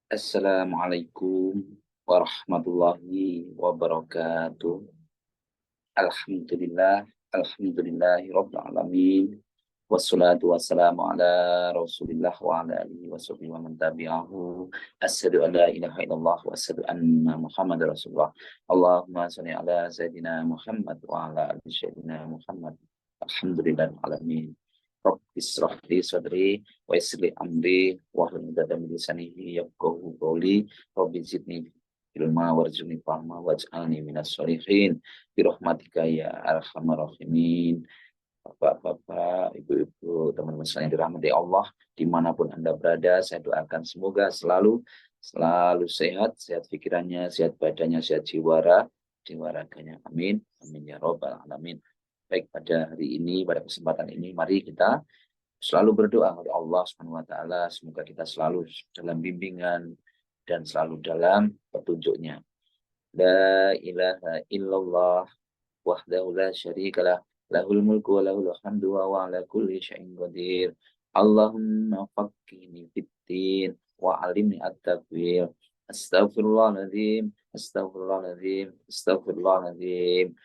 Assalamualaikum warahmatullahi wabarakatuh. Alhamdulillah, alhamdulillahi rabbil alamin. Wassalatu wassalamu ala Rasulillah wa ala alihi washabihi wa man tabi'ahu. Asyhadu an la ilaha illallah wa asyhadu anna Muhammadar Rasulullah. Allahumma shalli ala sayidina Muhammad wa ala ali sayidina Muhammad. Alhamdulillahil alamin. Rabbi israh li sadri wa yassir li amri wahlul 'uqdatam min lisani yafqahu qawli. Rabbi zidni ilma warzuqni fahma waj'alni minas sholihin birahmatika ya arhamar rahimin. Bapak-bapak, ibu-ibu, teman-teman sekalian yang dirahmati Allah, dimanapun Anda berada, saya doakan semoga selalu sehat, sehat pikirannya, sehat badannya, sehat jiwa raganya. Amin. Amin ya robbal alamin. Baik, pada hari ini, pada kesempatan ini, mari kita selalu berdoa kepada Allah Subhanahu wa taala, semoga kita selalu dalam bimbingan dan selalu dalam petunjuknya. La ilaha illallah wahdahu la syarikalah, lahul mulku wa lahul hamdu wa huwa ala kulli syai'in qadir. Allahumma faqqihni fid-din wa 'allimni at-ta'wil. Astaghfirullahaladzim, astaghfirullahaladzim, astaghfirullahaladzim.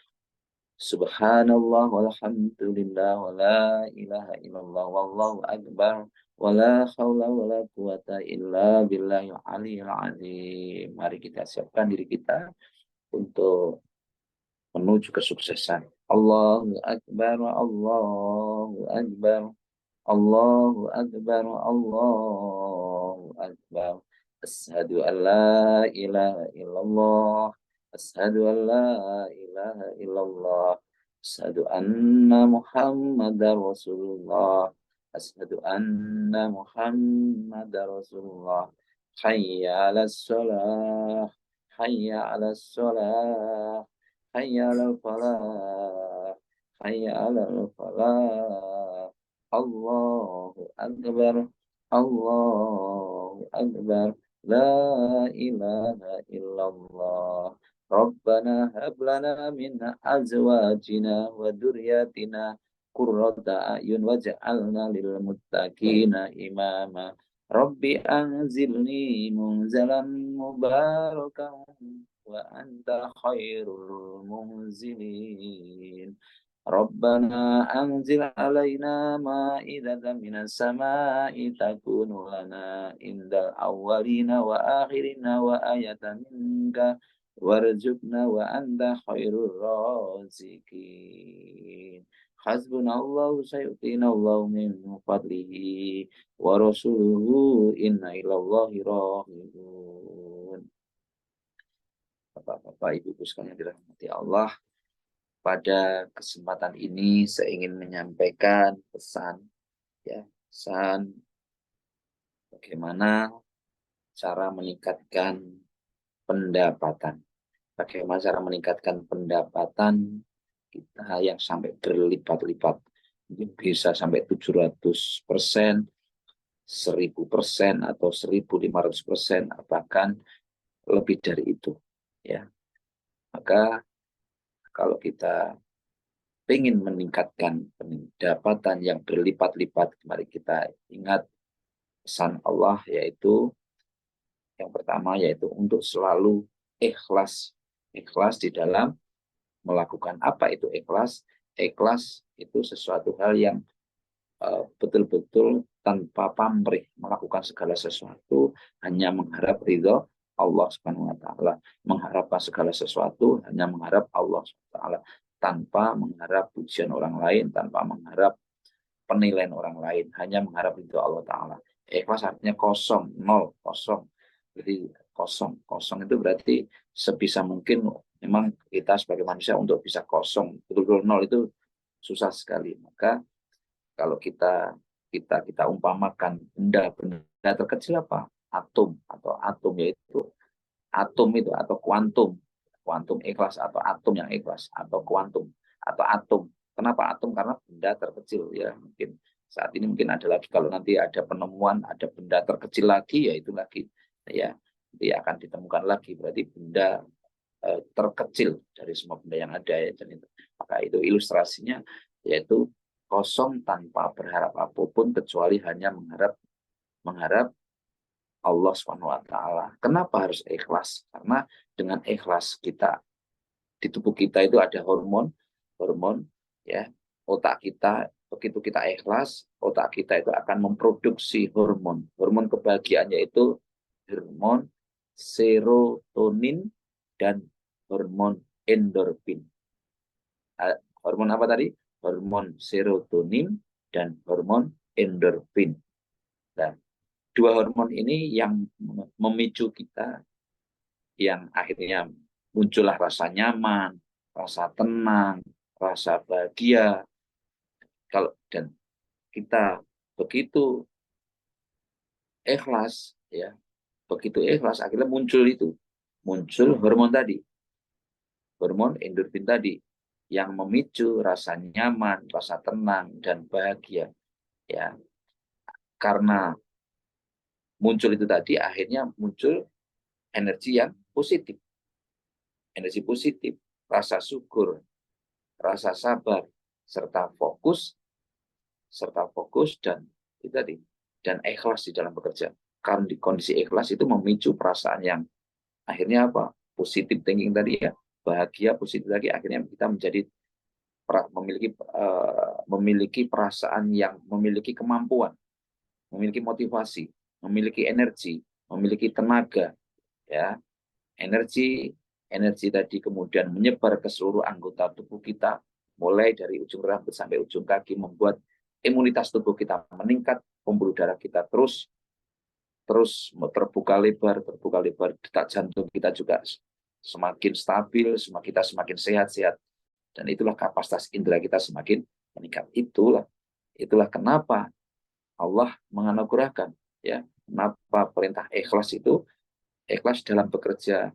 Subhanallah walhamdulillah wa la ilaha illallah wallahu akbar wa la haula wa la quwata illa billahil aliyil azim. Mari kita siapkan diri kita untuk menuju kesuksesan. Allahu akbar, Allahu akbar, Allahu akbar, Allahu akbar. Asyhadu an la ilaha illallah, asyhadu an la ilaha illallah, asyhadu anna Muhammadar Rasulullah, asyhadu anna Muhammadar Rasulullah. Hayya 'alas shalah, hayya 'alas shalah, hayya 'alal falah, hayya 'alal falah. Allahu akbar, Allahu akbar, la ilaha illallah. Rabbana hab lana min azwajina wa dzurriyyatina qurrata a'yun waj'alna lil muttaqina imama. Rabbi anzilni munzalan mubarakan wa anta khairul munzilin. Rabbana anzil alaina ma'idatan minas sama'i takunu lana indal awwalina wa akhirina wa ayatan minka warzuqna wa anta khairur raziqin. Hasbunallahu sayu'tina Allahu min fadlihi wa rasuluhu inna ilallahi raghibun. Bapak-bapak, ibu-ibu sekalian dirahmati Allah, pada kesempatan ini saya ingin menyampaikan pesan, ya, pesan bagaimana cara meningkatkan pendapatan. Bagaimana cara meningkatkan pendapatan kita yang sampai berlipat-lipat. Mungkin bisa sampai 700%, 1000%, atau 1500%, bahkan lebih dari itu. Ya, maka kalau kita ingin meningkatkan pendapatan yang berlipat-lipat, mari kita ingat pesan Allah, yaitu yang pertama yaitu untuk selalu ikhlas. Ikhlas di dalam melakukan apa itu ikhlas? Ikhlas itu sesuatu hal yang betul-betul tanpa pamrih, melakukan segala sesuatu hanya mengharap ridho Allah Subhanahu wa taala, mengharapkan segala sesuatu hanya mengharap Allah Subhanahu wa taala, tanpa mengharap pujian orang lain, tanpa mengharap penilaian orang lain, hanya mengharap ridho Allah taala. Ikhlas artinya kosong, nol, kosong. Jadi kosong, kosong itu berarti sebisa mungkin memang kita sebagai manusia untuk bisa kosong, betul-betul nol itu susah sekali. Maka kalau kita umpamakan benda terkecil apa? Atom, atau atom, yaitu atom itu, atau kuantum. Kuantum ikhlas, atau atom yang ikhlas, atau kuantum, atau atom. Kenapa atom? Karena benda terkecil, ya. Mungkin saat ini mungkin ada lagi, kalau nanti ada penemuan, ada benda terkecil lagi, ya itu lagi, ya, dia akan ditemukan lagi. Berarti benda terkecil dari semua benda yang ada, ya. Maka itu ilustrasinya, yaitu kosong tanpa berharap apapun kecuali hanya mengharap Allah SWT. Kenapa harus ikhlas? Karena dengan ikhlas kita, di tubuh kita itu ada hormon ya, otak kita, begitu kita ikhlas, otak kita itu akan memproduksi hormon kebahagiaan, yaitu hormon serotonin dan hormon endorfin. Hormon apa tadi? Hormon serotonin dan hormon endorfin. Nah, dua hormon ini yang memicu kita, yang akhirnya muncullah rasa nyaman, rasa tenang, rasa bahagia. Dan kita begitu ikhlas, ya, begitu ikhlas akhirnya muncul hormon tadi, hormon endorfin tadi, yang memicu rasa nyaman, rasa tenang dan bahagia. Ya, karena muncul itu tadi, akhirnya muncul energi yang positif, rasa syukur, rasa sabar, serta fokus dan itu tadi, dan ikhlas di dalam bekerja. Karena di kondisi ikhlas itu memicu perasaan yang akhirnya apa? Positif thinking tadi ya, bahagia, positif lagi, akhirnya kita memiliki perasaan yang memiliki kemampuan, memiliki motivasi, memiliki energi, memiliki tenaga, ya. Energi tadi kemudian menyebar ke seluruh anggota tubuh kita, mulai dari ujung rambut sampai ujung kaki, membuat imunitas tubuh kita meningkat, pembuluh darah kita terus terbuka lebar, detak jantung kita juga semakin stabil, kita semakin sehat-sehat, dan itulah kapasitas indera kita semakin meningkat. Itulah kenapa Allah menganugerahkan, ya, kenapa perintah ikhlas itu, ikhlas dalam bekerja.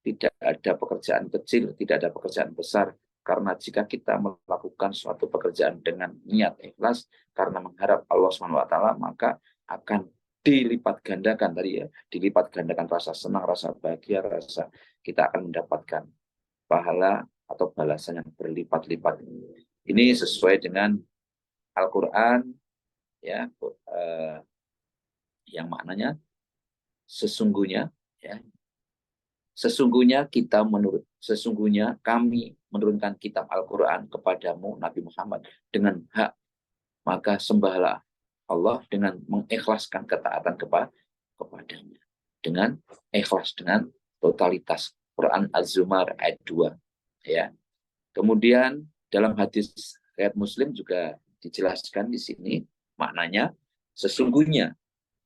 Tidak ada pekerjaan kecil, tidak ada pekerjaan besar. Karena jika kita melakukan suatu pekerjaan dengan niat ikhlas, karena mengharap Allah SWT, maka akan dilipat gandakan tadi ya, dilipat gandakan rasa senang, rasa bahagia, kita akan mendapatkan pahala atau balasan yang berlipat-lipat. Ini sesuai dengan Al-Quran, ya, yang maknanya sesungguhnya, ya, sesungguhnya kami menurunkan kitab Al-Quran kepadamu, Nabi Muhammad, dengan hak, maka sembahlah Allah dengan mengikhlaskan ketaatan kepadanya. Dengan ikhlas, dengan totalitas. Quran Az-Zumar ayat 2. Ya. Kemudian dalam hadis riwayat Muslim juga dijelaskan di sini, maknanya sesungguhnya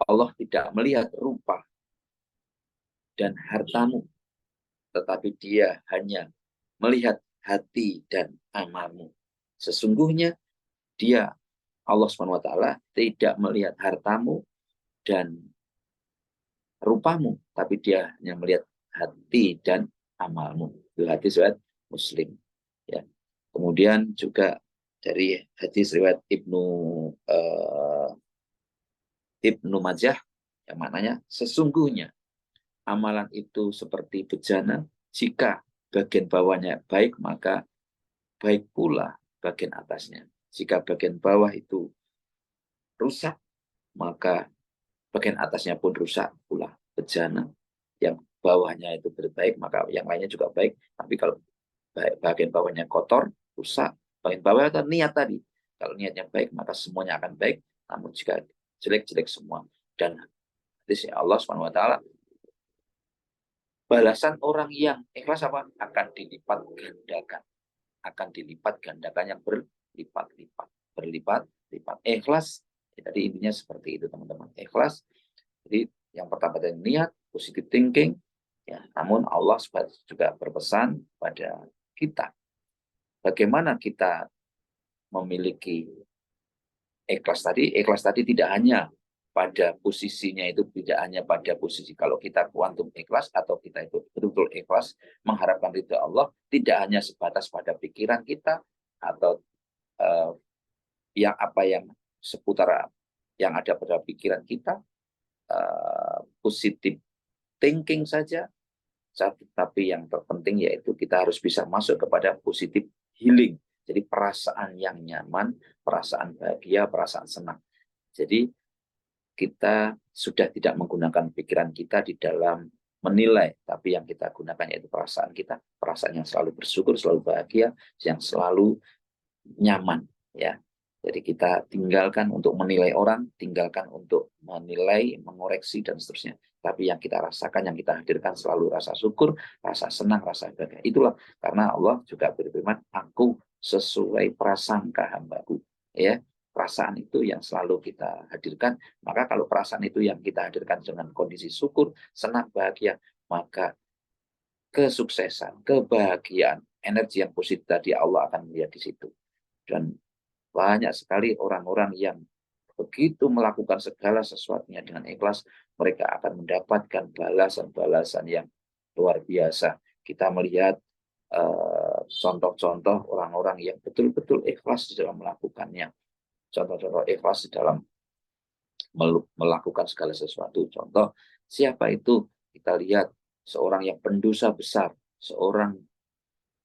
Allah tidak melihat rupa dan hartamu, tetapi Dia hanya melihat hati dan amalmu. Sesungguhnya Dia, Allah SWT, tidak melihat hartamu dan rupamu, tapi Dia hanya melihat hati dan amalmu. Itu hadis riwayat Muslim. Ya. Kemudian juga dari hadis riwayat Ibnu Majah, yang maknanya sesungguhnya amalan itu seperti bejana, jika bagian bawahnya baik, maka baik pula bagian atasnya. Jika bagian bawah itu rusak, maka bagian atasnya pun rusak pula. Bejana, yang bawahnya itu berbaik, maka yang lainnya juga baik. Tapi kalau bagian bawahnya kotor, rusak, bagian bawah itu niat tadi. Kalau niatnya baik, maka semuanya akan baik. Namun jika jelek-jelek semua. Dan hadis Allah SWT, balasan orang yang ikhlas apa? Akan dilipat gandakan yang berlipat-lipat. Ikhlas, jadi intinya seperti itu teman-teman. Ikhlas, jadi yang pertama dari niat, positive thinking, ya. Namun Allah juga berpesan pada kita, bagaimana kita memiliki ikhlas tadi. Ikhlas tadi tidak hanya pada posisinya, itu tidak hanya pada posisi kalau kita kuantum ikhlas atau kita itu betul-betul ikhlas mengharapkan ridha Allah, tidak hanya sebatas pada pikiran kita atau yang seputar yang ada pada pikiran kita, positive thinking saja, tapi yang terpenting yaitu kita harus bisa masuk kepada positive healing. Jadi perasaan yang nyaman, perasaan bahagia, perasaan senang. Jadi kita sudah tidak menggunakan pikiran kita di dalam menilai, tapi yang kita gunakan yaitu perasaan kita, perasaan yang selalu bersyukur, selalu bahagia, yang selalu nyaman, ya. Jadi kita tinggalkan untuk menilai orang, tinggalkan untuk menilai, mengoreksi dan seterusnya. Tapi yang kita rasakan, yang kita hadirkan selalu rasa syukur, rasa senang, rasa bahagia. Itulah karena Allah juga berfirman, aku sesuai prasangka hambaku, ya. Perasaan itu yang selalu kita hadirkan. Maka kalau perasaan itu yang kita hadirkan dengan kondisi syukur, senang, bahagia, maka kesuksesan, kebahagiaan, energi yang positif tadi Allah akan melihat di situ. Dan banyak sekali orang-orang yang begitu melakukan segala sesuatunya dengan ikhlas, mereka akan mendapatkan balasan-balasan yang luar biasa. Kita melihat contoh-contoh orang-orang yang betul-betul ikhlas di dalam melakukannya. Contoh-contoh ikhlas di dalam melakukan segala sesuatu. Contoh, siapa itu? Kita lihat seorang yang pendosa besar,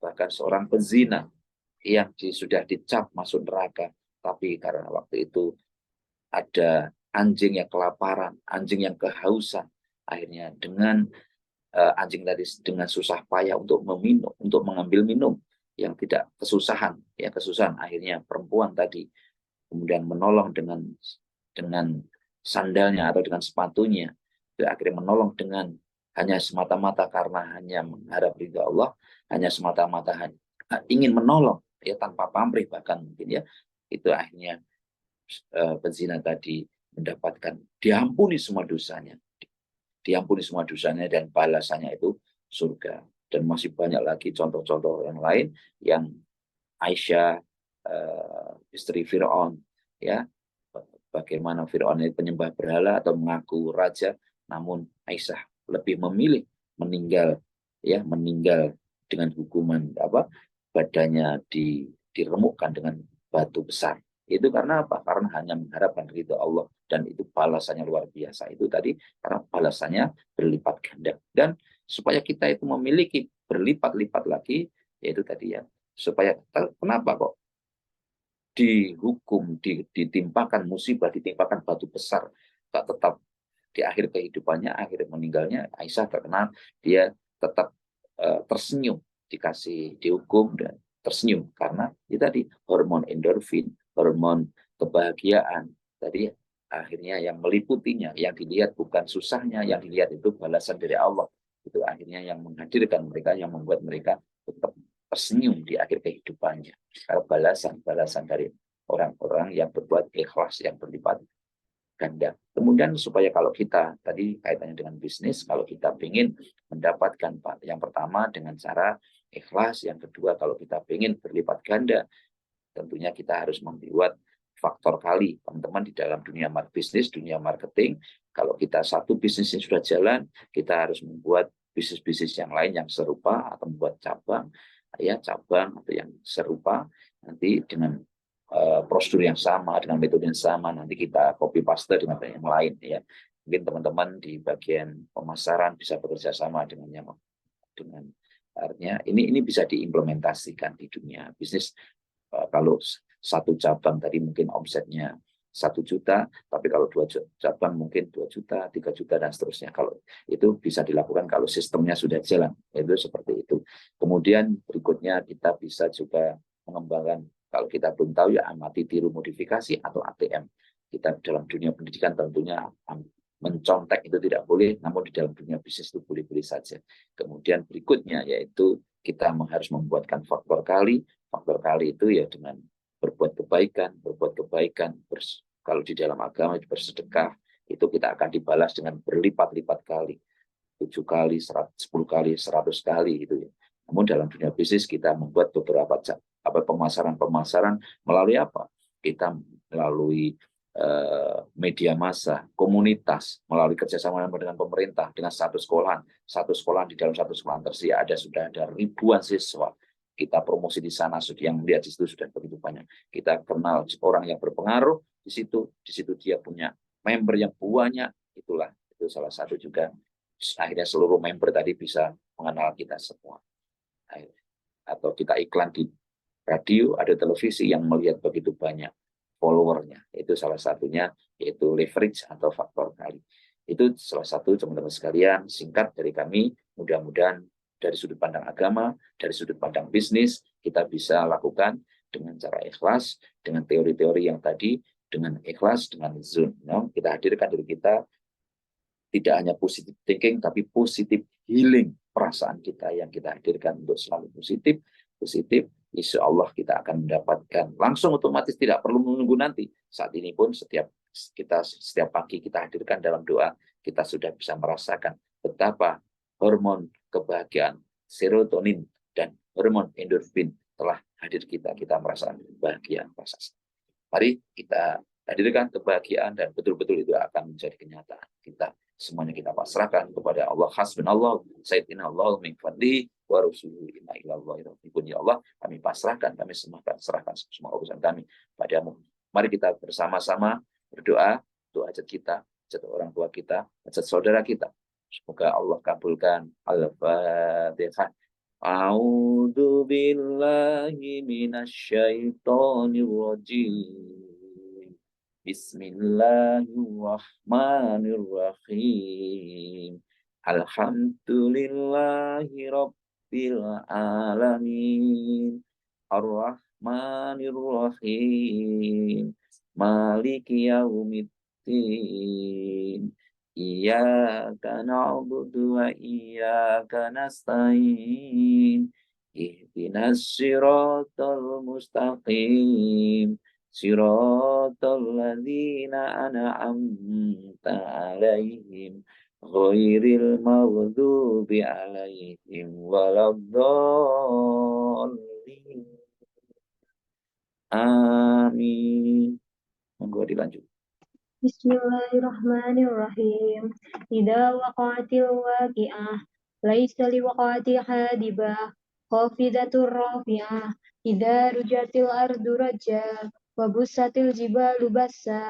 bahkan seorang pezina yang sudah dicap masuk neraka, tapi karena waktu itu ada anjing yang kelaparan, anjing yang kehausan, akhirnya dengan anjing tadi dengan susah payah untuk meminum, untuk mengambil minum yang tidak kesusahan, akhirnya perempuan tadi kemudian menolong dengan sandalnya atau dengan sepatunya, dan akhirnya menolong dengan hanya semata-mata karena hanya mengharap ridha Allah, hanya semata-mata ingin menolong, ya, tanpa pamrih bahkan mungkin, ya, itu akhirnya pezina tadi mendapatkan diampuni semua dosanya, dan balasannya itu surga. Dan masih banyak lagi contoh-contoh yang lain, yang Aisyah, istri Fir'aun, ya, bagaimana Fir'aun itu penyembah berhala atau mengaku raja, namun Aisyah lebih memilih meninggal dengan hukuman badannya diremukkan dengan batu besar. Itu karena apa? Karena hanya mengharapkan ridho Allah, dan itu balasannya luar biasa. Itu tadi karena balasannya berlipat ganda. Dan supaya kita itu memiliki berlipat-lipat lagi, yaitu tadi, ya, supaya kenapa kok dihukum, ditimpakan musibah, ditimpakan batu besar, tak tetap di akhir kehidupannya, akhir meninggalnya, Aisyah terkenal dia tetap tersenyum, dikasih dihukum dan tersenyum karena itu tadi hormon endorfin, hormon kebahagiaan tadi akhirnya yang meliputinya, yang dilihat bukan susahnya, yang dilihat itu balasan dari Allah, itu akhirnya yang menghadirkan mereka, yang membuat mereka tetap tersenyum di akhir kehidupannya. Karena balasan dari orang-orang yang berbuat ikhlas yang berlipat ganda. Kemudian supaya kalau kita tadi kaitannya dengan bisnis, kalau kita ingin mendapatkan yang pertama dengan cara ikhlas, yang kedua kalau kita ingin berlipat ganda, tentunya kita harus membuat faktor kali, teman-teman, di dalam dunia bisnis, dunia marketing. Kalau kita satu bisnis yang sudah jalan, kita harus membuat bisnis-bisnis yang lain yang serupa atau membuat cabang atau yang serupa, nanti dengan prosedur yang sama, dengan metode yang sama, nanti kita copy paste dengan yang lain, ya. Mungkin teman-teman di bagian pemasaran bisa bekerja sama dengan artinya ini bisa diimplementasikan di dunia bisnis. Kalau satu cabang tadi mungkin omsetnya 1 juta, tapi kalau 2 cabang mungkin 2 juta, 3 juta, dan seterusnya. Kalau itu bisa dilakukan kalau sistemnya sudah jalan, itu seperti itu. Kemudian berikutnya kita bisa juga mengembangkan, kalau kita belum tahu, ya, amati tiru modifikasi atau ATM. Kita dalam dunia pendidikan tentunya mencontek itu tidak boleh, namun di dalam dunia bisnis itu boleh-boleh saja. Kemudian berikutnya yaitu kita harus membuatkan faktor kali. Faktor kali itu ya dengan berbuat kebaikan. Kalau di dalam agama bersedekah, itu kita akan dibalas dengan berlipat-lipat kali, 7 kali, 10 kali, 100 kali, gitu ya. Namun dalam dunia bisnis kita membuat beberapa pemasaran melalui apa? Kita melalui media massa, komunitas, melalui kerjasama dengan pemerintah, dengan satu sekolahan di dalam satu sekolahan tersedia sudah ada ribuan siswa. Kita promosi di sana, yang lihat di situ sudah begitu banyak. Kita kenal orang yang berpengaruh di situ dia punya member yang banyak, itu salah satu juga akhirnya seluruh member tadi bisa mengenal kita semua. Atau kita iklan di radio, ada televisi yang melihat begitu banyak followernya. Itu salah satunya, yaitu leverage atau faktor kali. Itu salah satu, teman-teman sekalian, singkat dari kami. Mudah-mudahan dari sudut pandang agama, dari sudut pandang bisnis, kita bisa lakukan dengan cara ikhlas, dengan teori-teori yang tadi, dengan ikhlas, dengan zoom. Kita hadirkan diri kita, tidak hanya positive thinking, tapi positive healing perasaan kita yang kita hadirkan untuk selalu positif, insya Allah kita akan mendapatkan langsung, otomatis, tidak perlu menunggu nanti. Saat ini pun setiap pagi kita hadirkan dalam doa, kita sudah bisa merasakan betapa hormon kebahagiaan, serotonin, dan hormon endorfin telah hadir kita merasakan bahagia. Mari kita hadirkan kebahagiaan dan betul-betul itu akan menjadi kenyataan kita. Semuanya kita pasrahkan kepada Allah. Hasbunallah, sayyidina Allah, min fadli, wa rasuluhu inna ilallahi rafiqun. Ya Allah, kami pasrahkan, kami serahkan semua urusan kami padamu. Mari kita bersama-sama berdoa, doa hajat kita, hajat orang tua kita, hajat saudara kita. Semoga Allah kabulkan. Al-Fatihah. A'udzu billahi minasyaitonir rajim. Bismillahirrahmanirrahim. Alhamdulillahi rabbil alamin. Ar-Rahmanir-Rahim. Maliki yaumiddin. Iyyaka na'budu wa iyyaka nasta'in. Ihdinas siratal mustaqim. Siratal ladzina an'amta 'alaihim ghairil maghdubi 'alaihim waladdallin. Amin. Monggo dilanjut. Bismillahirrahmanirrahim. Idza waqa'atil waqi'ah laisa liwaqa'atiha hadibah khafidatur rafi'ah idza rujatil ardu rajja wa bussatil jibalu bassa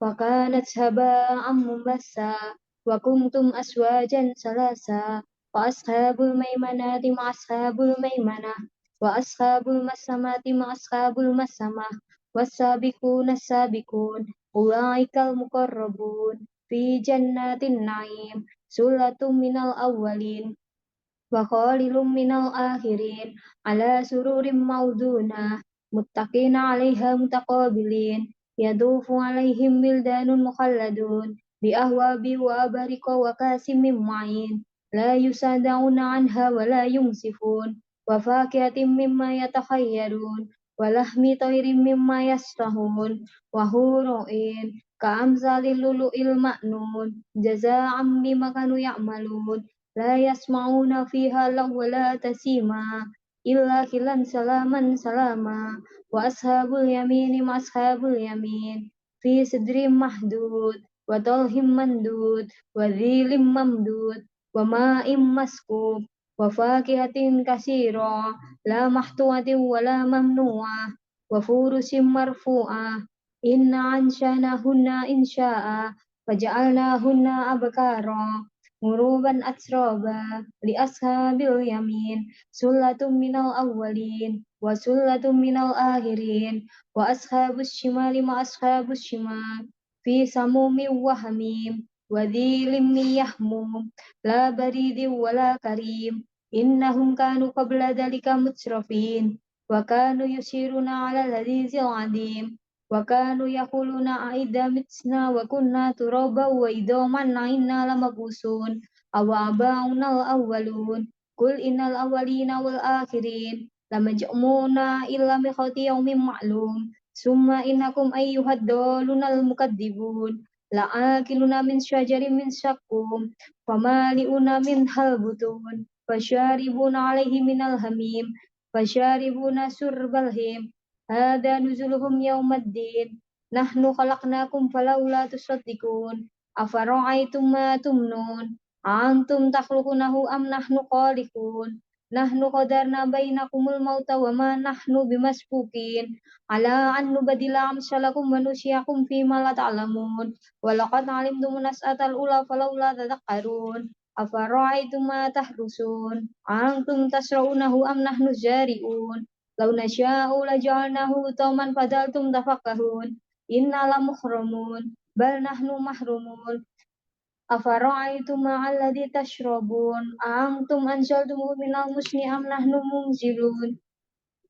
wa kanat haba'an mumbassa wa kuntum aswajan salasa wa ashabul maimanati ma ashabul maimanah wa ashabul masamati ma ashabul masamah was-sabiquna as-sabiqun ulaikal muqarrabun fi jannatin na'im sulatum minal awwalin wa qalilum minal akhirin ala sururim maudunah muttaqina 'alaiha mutaqabilin yadufu 'alaihim wildanun mukhalladun bi ahwabi wa abarika wa kasim min ma'in la yusaddauna 'anha wa la yumsifun wa fakihatin mimma yatakhayyarun wa lahmi tayrin mimma yashtahun wa huru'in ka'amsalil lulu'il ma'nun jazaa'an bima kanu ya'malun la yasma'una fiha lagwa la tasima illa khilan salaman salama wa ashabul yamini ma ashabul yamin fi sidrim mahdud wa talhim mandud wa dhilim mamdud wa ma'im maskub wa fakihatin kasira la mahtuatin wa la mamnu'ah wa furusim marfu'ah inna anshanahunna insya'a faja'alnahunna abkara nguruban atsroba li ashabil yamin sulatum minal awwalin wa sulatum minal akhirin wa ashabus shimali ma ashabus shimal fi samumi wa hamim wa dhilim min yahmum la baridin wa la karim innahum kanu qabla dhalika mutsrafin wa kanu yusiruna ala al-hadizil adim wa kanu yaquluna aidha mitna wa kunna turaba wa idhaman inna lamabusun awa aba'unal awwalun kul innal awwalina wal akhirin lamaj'muna illa miqati yaumin ma'lum summa innakum ayyuhad dalunal mukaddibun la'akiluna min syajarin min syakkum famali'una min halbutun fasyaribuna alaihi minal hamim fasyaribuna surbal him hada nuzuluhum yaumaddin nahnu khalaqnakum falawla tusaddiqun afara'aytum ma tumnun antum takhluqunahu am nahnu khaliqun nahnu qadarna bainakumul mauta wa ma nahnu bimasbuqin ala an nubadila amsalakum wa nusyakum fima la ta'lamun wa laqad alimtum nas'atal ula falawla tadhakkarun afara'aytum ma tahrusun antum tasra'unahu am nahnu zari'un law nasya'u laja'alnahu hutaman fadaltum tafakkahun inna lamuhramun bal nahnu mahrumun afara'aytum ma'alladhi tashrabun a'antum anzaltumuhu minal musni am nahnu munzilun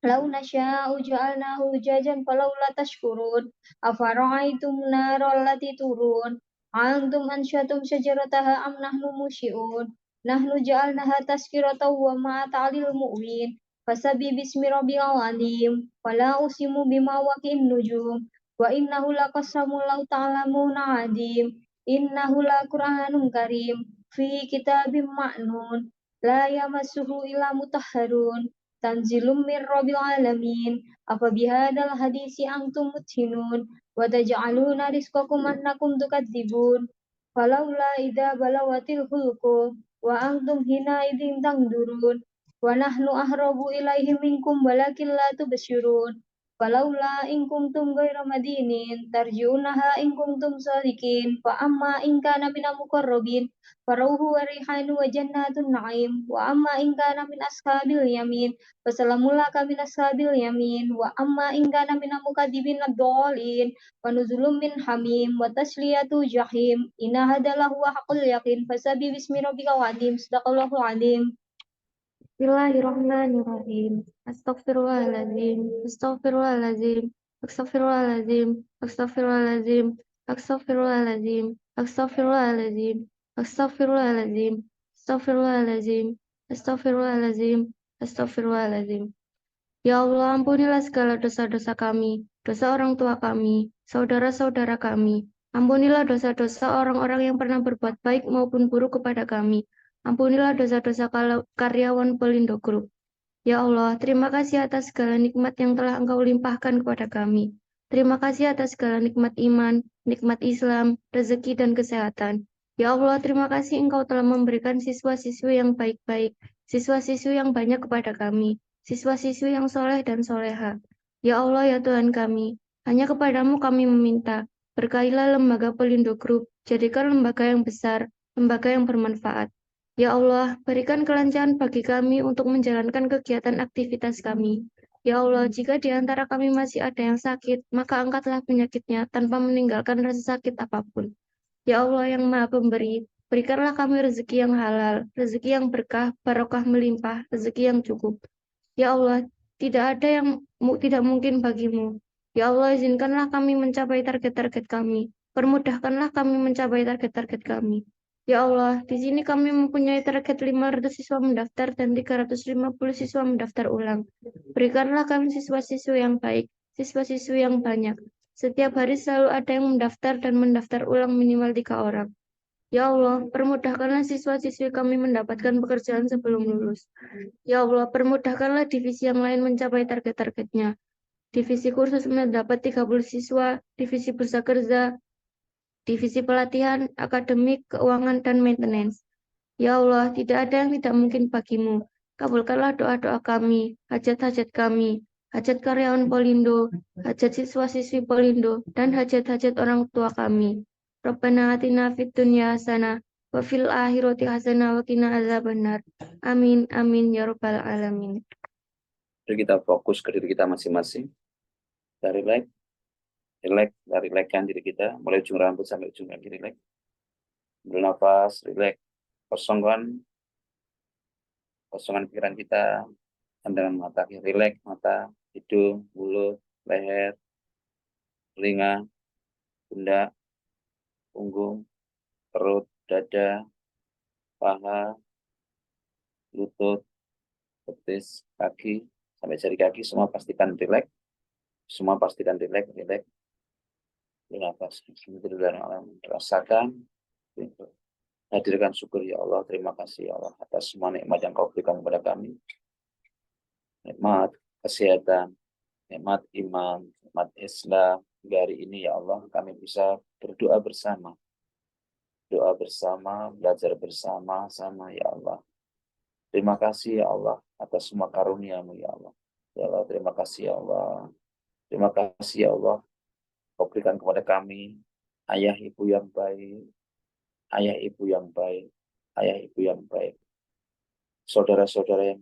law nasha'u ja'alnahu ujajan falawla tashkurun afara'aytum nara allati turun a'antum anshatum syajarataha am nahnu musyi'un nahnu ja'alnaha tazkiratan wa mata'lil mu'min fasabbih bismi rabbikal azim wala usimu bima waqi'in nujum wa innahu laqasamun law ta'lamuna 'adim innahu laqur'anun karim fi kitabim ma'nun la yamassuhu illa mutahharun tanzilum min rabbil alamin afa bihadzal hadisi antum mudhinun wa taj'aluna rizqakum annakum tukadzibun falaula idza balawatil hulqum wa antum hina idzin tangdurun wa nahnu ahrabu ilaihi minkum walakin la tubsirun falaula in kuntum ghayra madinin tarji'unaha in kuntum shadiqin fa amma in kana minal muqarrabin farauhu wa rihanu wa jannatun na'im wa amma in kana min ashabil yamin fasalamun laka min ashabil yamin wa amma in kana minal mukadzibin ad-dhalin wa nuzulun min hamim wa tasliyatu jahim inna hadalahu wa haqqul yaqin fasabbih bismi rabbikal azim sadaqallahu azim. Bismillahirrahmanirrahim. Astaghfirullahaladzim. Astaghfirullahaladzim. Astaghfirullahaladzim. Astaghfirullahaladzim. Astaghfirullahaladzim. Astaghfirullahaladzim. Astaghfirullahaladzim. Astaghfirullahaladzim. Astaghfirullahaladzim. Astaghfirullahaladzim. Ya Allah, ampunilah segala dosa-dosa kami, dosa orang tua kami, saudara-saudara kami. Ampunilah dosa-dosa orang-orang yang pernah berbuat baik maupun buruk kepada kami. Ampunilah dosa-dosa karyawan Pelindo Group. Ya Allah, terima kasih atas segala nikmat yang telah Engkau limpahkan kepada kami. Terima kasih atas segala nikmat iman, nikmat Islam, rezeki, dan kesehatan. Ya Allah, terima kasih Engkau telah memberikan siswa-siswi yang baik-baik, siswa-siswi yang banyak kepada kami, siswa-siswi yang soleh dan soleha. Ya Allah, ya Tuhan kami, hanya kepadamu kami meminta, berkahilah lembaga Pelindo Group, jadikan lembaga yang besar, lembaga yang bermanfaat. Ya Allah, berikan kelancaran bagi kami untuk menjalankan kegiatan aktivitas kami. Ya Allah, jika di antara kami masih ada yang sakit, maka angkatlah penyakitnya tanpa meninggalkan rasa sakit apapun. Ya Allah yang Maha Pemberi, berikanlah kami rezeki yang halal, rezeki yang berkah, barokah melimpah, rezeki yang cukup. Ya Allah, tidak ada yang tidak mungkin bagimu. Ya Allah, izinkanlah kami mencapai target-target kami. Permudahkanlah kami mencapai target-target kami. Ya Allah, di sini kami mempunyai target 500 siswa mendaftar dan 350 siswa mendaftar ulang. Berikanlah kami siswa-siswi yang baik, siswa-siswi yang banyak. Setiap hari selalu ada yang mendaftar dan mendaftar ulang minimal 3 orang. Ya Allah, permudahkanlah siswa-siswi kami mendapatkan pekerjaan sebelum lulus. Ya Allah, permudahkanlah divisi yang lain mencapai target-targetnya. Divisi kursus mendapat 30 siswa, divisi bursa kerja, divisi pelatihan, akademik, keuangan, dan maintenance. Ya Allah, tidak ada yang tidak mungkin bagimu. Kabulkanlah doa-doa kami, hajat-hajat kami, hajat karyawan Polindo, hajat siswa-siswi Polindo, dan hajat-hajat orang tua kami. Rabbana atina fid dunya hasanah wa fil akhirati hasanah wa qina azabannar. Amin amin ya rabbal alamin. Jadi kita fokus ke diri kita masing-masing. Dari relax-kan diri kita, mulai ujung rambut sampai ujung kaki relax. Ambil nafas, relax, kosongkan pikiran kita, pandangan mata, relax mata, hidung, mulut, leher, telinga, pundak, punggung, perut, dada, paha, lutut, betis, kaki, sampai jari kaki, semua pastikan relax. Semua pastikan relax. Nafas, rasakan, hadirkan syukur ya Allah, terima kasih ya Allah atas semua nikmat yang Kau berikan kepada kami, nikmat kesehatan, nikmat iman, nikmat Islam. Hari ini ya Allah kami bisa berdoa bersama, belajar bersama ya Allah. Terima kasih ya Allah atas semua karunia-Mu ya Allah. Ya Allah, terima kasih ya Allah. Terima kasih ya Allah. Kau berikan kepada kami ayah ibu yang baik, saudara-saudara yang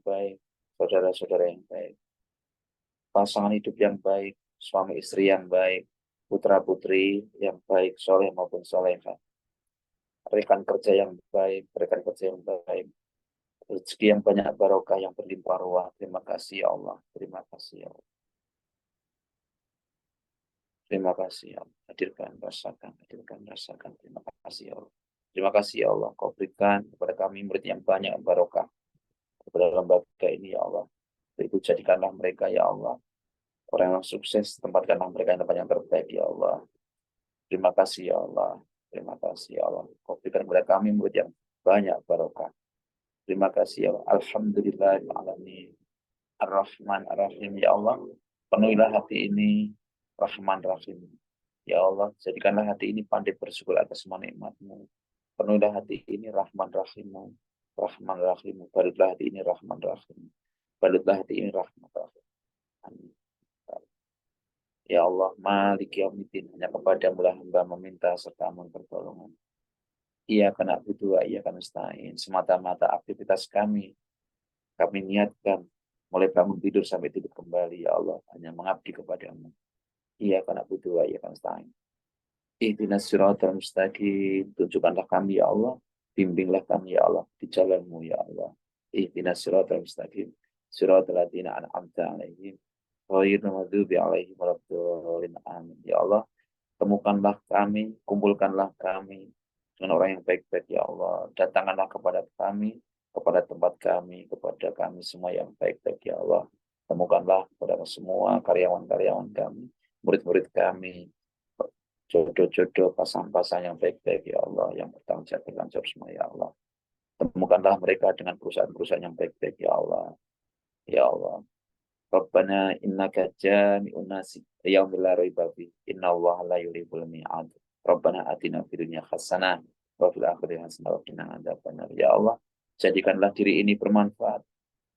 baik, pasangan hidup yang baik, suami istri yang baik, putra-putri yang baik, soleh maupun solehah, rekan kerja yang baik, rekan kerja yang baik, rezeki yang banyak barokah yang berlimpah ruah. Terima kasih ya Allah, terima kasih ya Allah, terima kasih ya Allah. Hadirkan, rasakan, hadirkan, rasakan. Terima kasih ya Allah. Terima kasih ya Allah, kau berikan kepada kami murid yang banyak barokah kepada lembaga ini ya Allah. Itu jadikanlah mereka ya Allah orang yang sukses, tempatkanlah mereka yang tempat yang terbaik ya Allah. Terima kasih ya Allah. Terima kasih ya Allah. Kau berikan kepada kami murid yang banyak barokah. Terima kasih ya Allah. Alhamdulillahirrahmanirrahim. Ar-Rahman Ar-Rahim ya Allah. Penuhilah hati ini Rahman Rahim. Ya Allah, jadikanlah hati ini pandai bersyukur atas semua nikmat-Mu. Penuhilah hati ini Rahman Rahim-Mu. Rahman Rahim. Balutlah hati ini Rahman Rahim. Balutlah hati ini Rahman Rahim. Amin. Ya Allah, Malik Yaumiddin, hanya kepadamu lah hamba meminta serta mohon pertolongan. Ia kena butuh, ia kena nasta'in. Semata-mata aktivitas kami niatkan mulai bangun tidur sampai tidur kembali, ya Allah, hanya mengabdi kepadamu. Ia kena butuh, ia kena nasta'in. Ihdinas siratal mustaqim, tunjukkanlah kami ya Allah, bimbinglah kami ya Allah di jalanmu ya Allah. Ihdinas siratal mustaqim, siratal ladzina an'amta 'alaihim ghairil maghdubi 'alaihim waladdallin. Amin. Ya Allah, temukanlah kami, kumpulkanlah kami dengan orang yang baik-baik ya Allah. Datangkanlah kepada kami, kepada tempat kami, kepada kami semua yang baik-baik ya Allah. Temukanlah kepada semua karyawan-karyawan kami, murid-murid kami, jodoh-jodoh, pasang-pasang yang baik-baik ya Allah, yang bertanggung jawab semua ya Allah. Temukanlah mereka dengan perusahaan-perusahaan yang baik-baik ya Allah. Ya Allah. Rabbana innaka jami'un nasi yaumil la raiba fi innallaha la yuhibbul mi'ad. Rabbana atina fid dunya hasanah wa fil akhirati hasanah wa qina adzabannar. Ya Allah, jadikanlah diri ini bermanfaat.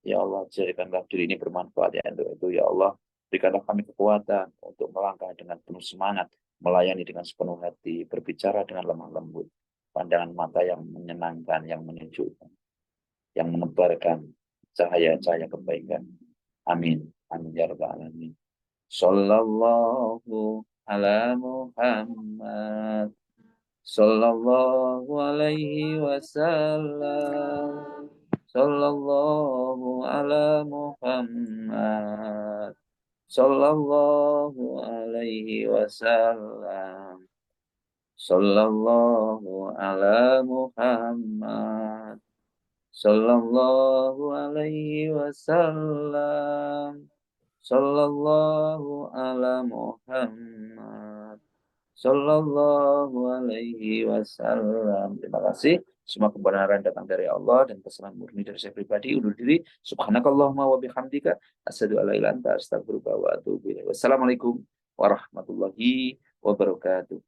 Ya Allah, jadikanlah diri ini bermanfaat ya untuk itu ya Allah. Berikanlah kami kekuatan untuk melangkah dengan penuh semangat, melayani dengan sepenuh hati, berbicara dengan lemah lembut, pandangan mata yang menyenangkan, yang menyejukkan, yang menebarkan cahaya-cahaya kebaikan. Amin. Amin ya rabbal alamin. Sallallahu ala Muhammad. Sallallahu alaihi wasallam. Sallallahu ala Muhammad. Sallallahu alaihi wasallam. Sallallahu ala Muhammad. Sallallahu alaihi wasallam. Sallallahu ala Muhammad. Sallallahu alaihi wasallam. Terima kasih. Semua kebenaran datang dari Allah dan pesanan murni dari saya pribadi. Undur diri. Subhanakallahumma wa bihamdika. Asyhadu an la ilaha illa anta astaghfiruka wa atubu ilaik. Wassalamualaikum warahmatullahi wabarakatuh.